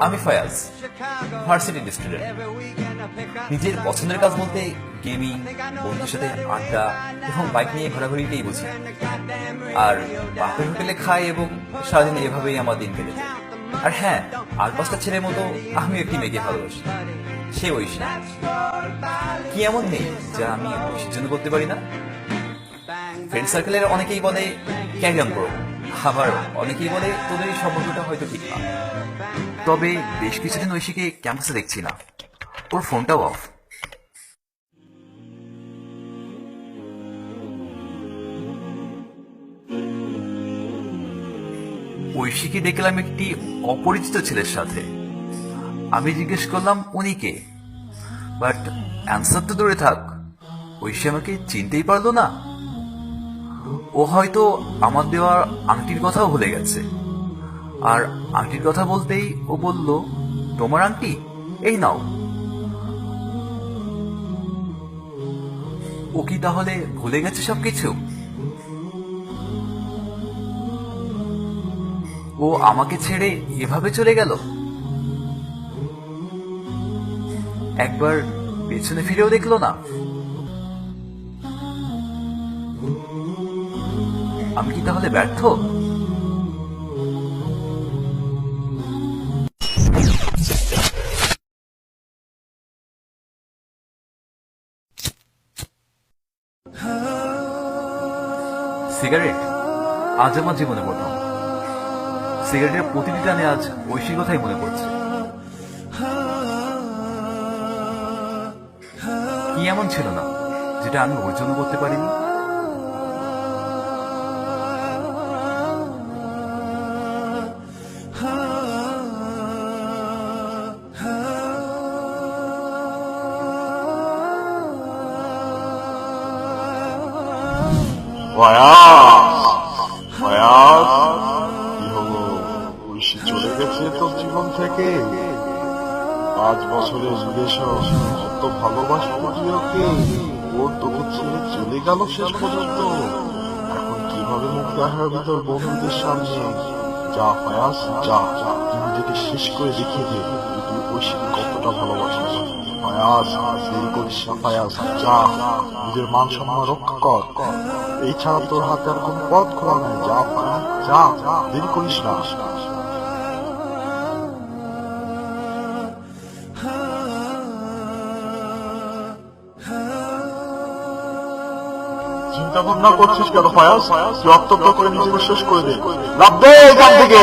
আমি Fayaz, varsity student. নিজের পছন্দের কাজ বলতে গেমিং, বন্ধুদের সাথে আড্ডা এবং বাইক নিয়ে ঘোরাঘুরিকেই বুঝি। আর বাপের হোটেলে খাই এবং সারাদিন এভাবেই আমার দিন কেটে যায়। আর হ্যাঁ, আর 5টা ছেলের মতো আমি একটি মেয়েকে ভালোবাসি, সে ঐশী। কি এমন নেই যা আমি ঐশীর জন্য করতে পারি না? ফ্রেন্ড সার্কেলের অনেকেই বলে ক্যারি অন করো, আবার অনেকেই বলে তোদের এই সম্পর্কটা হয়তো ঠিক না। তবে বেশ কিছুদিন ঐশীকে ক্যাম্পাসে দেখছি না, ওর ফোনটাও অফ। ঐশীকে দেখলাম একটি অপরিচিত ছেলের সাথে। আমি জিজ্ঞেস করলাম উনি কে, বাট অ্যান্সার তো দূরে থাক, ঐশী আমাকে চিনতেই পারলো না। ও হয়তো আমার দেওয়ার আংটির কথাও ভুলে গেছে। আর আংটির কথা বলতেই ও বলল, তোমার আংটি, এই নাও। ও কি তাহলে ভুলে গেছে সবকিছু? ও আমাকে ছেড়ে এভাবে চলে গেল? একবার পেছনে ফিরেও দেখলো না? আমি কি তাহলে ব্যর্থ? সিগারেট আজ আমার জীবনে প্রথম। সিগারেটের প্রতিটি টানে আজ ঐশী কথাই মনে পড়ছে। কি এমন ছিল না যেটা আমি ওর জন্য করতে পারিনি? ফয়াজ, কি হলো? ঐশী চলে গেছে তোর জীবন থেকে? 5 বছরের রিলেশন, কত ভালোবাসা বুঝি ওকে, ওর তোকে ছেড়ে চলে গেল শেষ পর্যন্ত। এখন কিভাবে মুখ দেখাবি তোর বন্ধুদের সামনে? যা ফয়াজ, যা, তুই নিজেকে শেষ করে দেখিয়ে দে তুই ঐশীকে কতটা ভালোবাসিস। ফয়াজ, দেরি করিস না ফয়াজ, যা, নিজের মান সম্মান রক্ষা কর। এই ছাড়া তোর হাতে আর কোন পথ খোলা নাই। যা ফয়াজ, যা, দেরি করিস না। চিন্তা ভাবনা করছিস কেন ফয়াজ? তুই অত্যন্ত করে নিজেকে শেষ করে দে, লাভ দে এখান থেকে।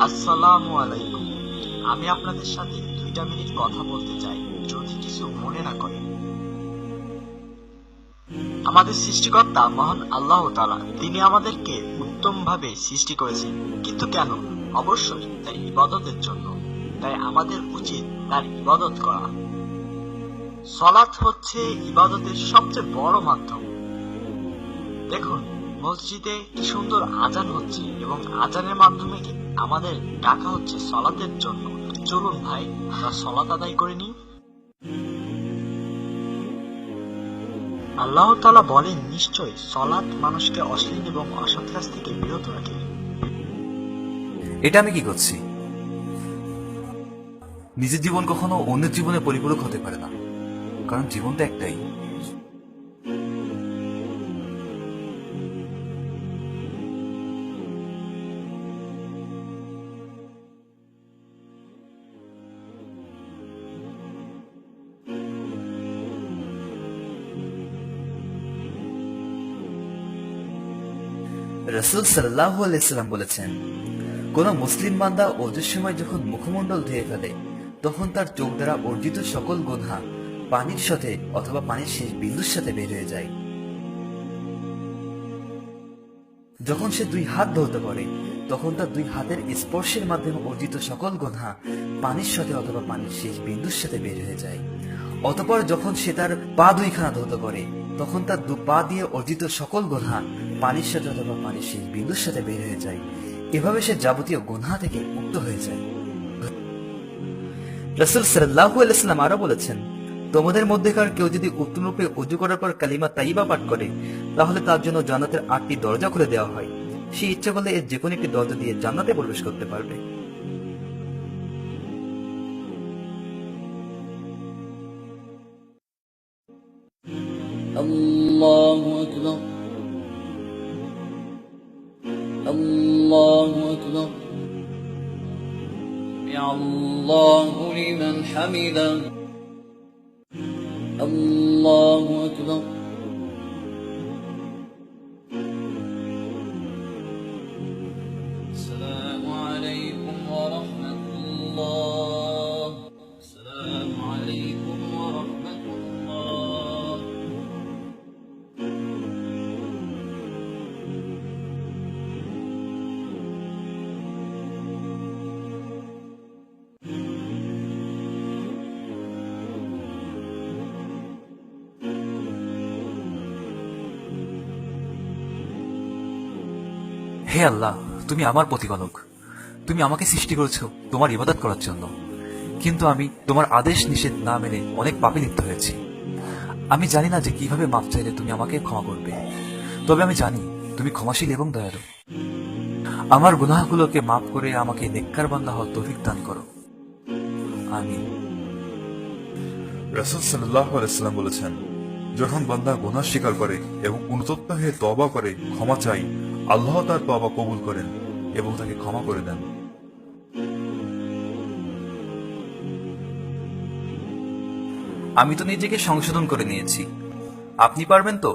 আসসালামু আলাইকুম। আমি আপনাদের সাথে 2টা মিনিট কথা বলতে চাই, যদি কিছু মনে না করেন। আমাদের সৃষ্টিকর্তা মহান আল্লাহ তাআলা, তিনি আমাদেরকে উত্তম ভাবে সৃষ্টি করেছেন, কিন্তু কেন? অবশ্যই তার ইবাদতের জন্য। তাই আমাদের উচিত তার ইবাদত করা। সালাত হচ্ছে ইবাদতের সবচেয়ে বড় মাধ্যম। দেখুন, মসজিদে কি সুন্দর আজান হচ্ছে এবং আজানের মাধ্যমে আমাদের ডাকা হচ্ছে সালাতের জন্য। চলুন ভাই, আমরা সালাত আদায় করে নিই। আল্লাহ তাআলা বলেন, নিশ্চয় সালাত মানুষকে অশ্লীল এবং অসৎ কাজ থেকে বিরত রাখে। এটা আমি কি করছি? নিজের জীবন কখনো অন্যের জীবনে পরিপূরক হতে পারে না, কারণ জীবন তো একটাই। রাসূল সাল্লাল্লাহু আলাইহি সাল্লাম বলেছেন, কোন মুসলিম বান্দা ওযুর সময় যখন মুখমণ্ডল ধুয়ে ফেলে, তখন তার চোখ দ্বারা অর্জিত সকল গুনাহ পানির সাথে অথবা পানির শেষ বিন্দুর সাথে বের হয়ে যায়। যখন সে 2 হাত ধৌত করে, তখন তার 2 হাতের স্পর্শের মাধ্যমে অর্জিত সকল গুনাহ পানির সাথে অথবা পানির শেষ বিন্দুর সাথে বের হয়ে যায়। অতঃপর যখন সে তার পা 2খানা ধৌত করে, তখন তার দু পা দিয়ে অর্জিত সকল গুনাহ পানির সাথে অথবা পানির সেই বিন্দুর সাথে বের হয়ে যায়। এভাবে সে যাবতীয় গুনাহ থেকে মুক্ত হয়ে যায়। রাসূল সাল্লাল্লাহু আলাইহি ওয়াসাল্লাম আরো বলেছেন, তোমাদের মধ্যেকার কেউ যদি উত্তম রূপে ওযু করার পর কালিমা তাইয়্যিবা পাঠ করে, তাহলে তার জন্য জান্নাতের 8টি দরজা খুলে দেওয়া হয়। সে ইচ্ছা করলে এর যে কোনো একটি দরজা দিয়ে জান্নাতে প্রবেশ করতে পারবে। الله أكبر الله أكبر يا الله لمن حمده الله أكبر السلام عليكم ورحمة الله السلام عليكم ورحمة الله হে আল্লাহ, তুমি আমার প্রতিপালক। তুমি আমাকে সৃষ্টি করেছো তোমার ইবাদত করার জন্য, কিন্তু আমি তোমার আদেশ নিষেধ না মেনে অনেক পাপে লিপ্ত হয়েছি। আমি জানি না যে কিভাবে মাপ চাইলে তুমি আমাকে ক্ষমা করবে, তবে আমি জানি তুমি ক্ষমাশীল এবং দয়ালু। আমার গুনাহগুলোকে মাফ করে আমাকে নেককার বান্দা হওয়ার তৌফিক দান করো, আমিন। রাসূল সাল্লাল্লাহু আলাইহি ওয়াসাল্লাম বলেছেন, যখন বান্দা গুনাহ স্বীকার করে এবং অনুতপ্ত হয়ে তওবা করে ক্ষমা চায়, আল্লাহ তার তওবা কবুল করেন এবং তাকে ক্ষমা করে দেন। আমি তো নিজেকে সংশোধন করে নিয়েছি, আপনি পারবেন তো?